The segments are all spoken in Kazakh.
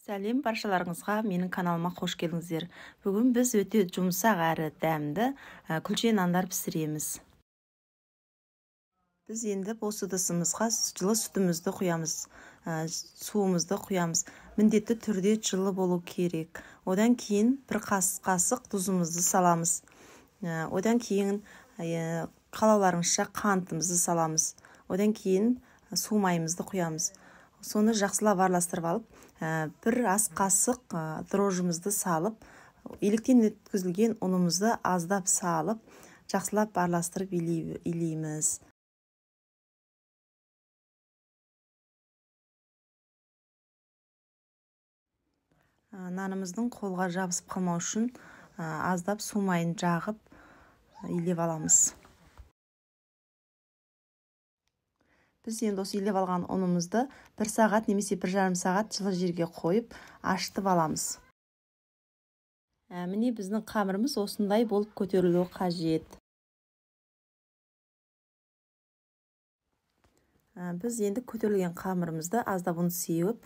Сәлем баршаларыңызға, менің каналыма қош келдіңіздер. Бүгін біз өте жұмсақ әрі дәмді күлше нандар пісіреміз. Біз енді осы ыдысымызға жылы сүтімізді құямыз, суымызды құямыз. Міндетті түрде жылы болу керек. Одан кейін бір қасық тұзымызды саламыз. Одан кейін қалауларыңызша қантымызды саламыз. Одан кейін су майымызды құямыз. Соны жақсылап араластырып алып, бір ас қасық дрожжымызды салып, електен өткізілген ұнымызды аздап салып, жақсылап араластырып илейміз. Нанымыздың қолға жабысып қалмау үшін аздап су майын жағып илеп аламыз. Біз енді осы илеп алған ұнымызды 1 сағат немесе 1,5 сағат жылы жерге қойып, ашытып аламыз. Міне біздің қамырымыз осындай болып көтерілуі қажет. Біз енді көтерілген қамырымызды аздап ұн сеуіп,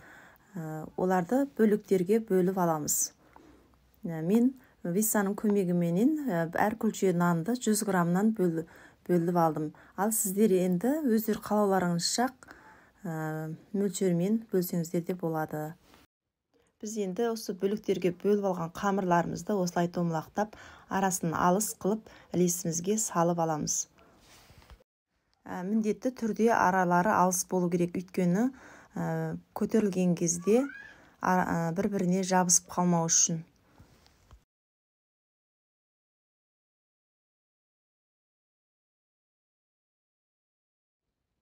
оларды бөліктерге бөліп аламыз. Мен висаның көмегіменен әр күлше нанды 100 граммнан бөліп алдым. Ал сіздер енді өздер қалауларыңызша мөлшермен бөлсеңіздер де болады. Біз енді осы бөліктерге бөліп алған қамырларымызды осылай томалақтап, арасын алыс қылып, ілесімізге салып аламыз. Міндетті түрде аралары алыс болу керек, өйткені көтерілген кезде бір-біріне жабысып қалмау үшін.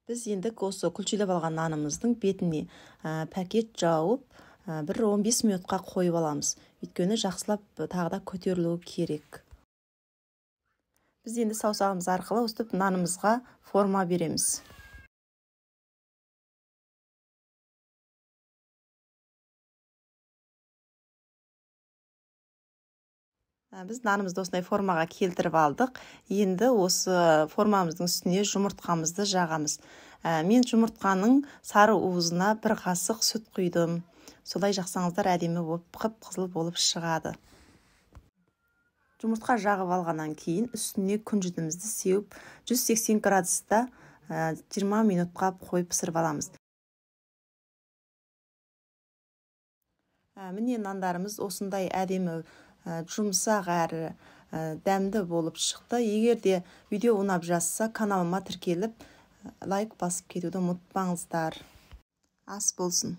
Біз енді осы күлшелеп алған нанымыздың бетіне пакет жауып, бір 15 минутқа қойып аламыз. Өйткені жақсылап тағыда көтерілуі керек. Біз енді саусағымыз арқылы өстіп нанымызға форма береміз. Біз нанымызды осындай формаға келтіріп алдық. Енді осы формамыздың үстіне жұмыртқамызды жағамыз. Мен жұмыртқаның сары уызына 1 қасық сүт құйдым. Солай жақсаңыздар әдемі болып, қып-қызыл болып шығады. Жұмыртқа жағып алғаннан кейін үстіне күнжітімізді сеуіп, 180 градуста 20 минутқа қойып пісіріп аламыз. Міне нандарымыз осындай әдемі жұмсақ әрі дәмді болып шықты. Егер де видео ұнап жатса, каналыма тіркеліп, лайк басып кетуді ұмытпаңыздар. Ас болсын.